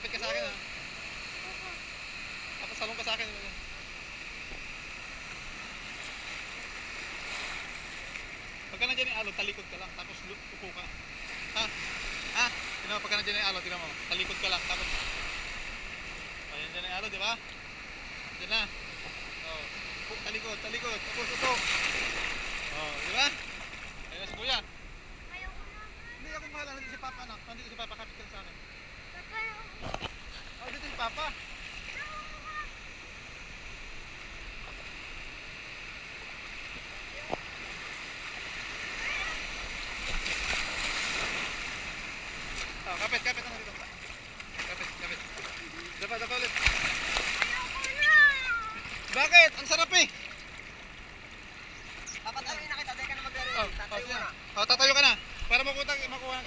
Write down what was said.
kapit ka sa akin ha. Tapos salong ka sa akin. Pagka nandiyan yung alo, talikod ka lang. Tapos upo ka. Ha? Ha? Tignan mo, pagka nandiyan yung alo, tignan mo. Talikod ka lang. Tapos, ayan dyan yung alo, di ba? Diyan na. Oh, upo, talikod, talikod. Tapos upo. Oh, di ba? Ayos mo yan. Hindi ako mahala. Nandito si Papa, anak. Nandito si Papa, kapit ka sa akin. Oh, dito si Papa. Oh, kapit, kapit na dito. Kapit, kapit. Dapat ulit. Bakit? Ang sarap eh. Papatayin na kita, dahil ka na maglaro. Oh, tatayo ka na. Para makuha na kita.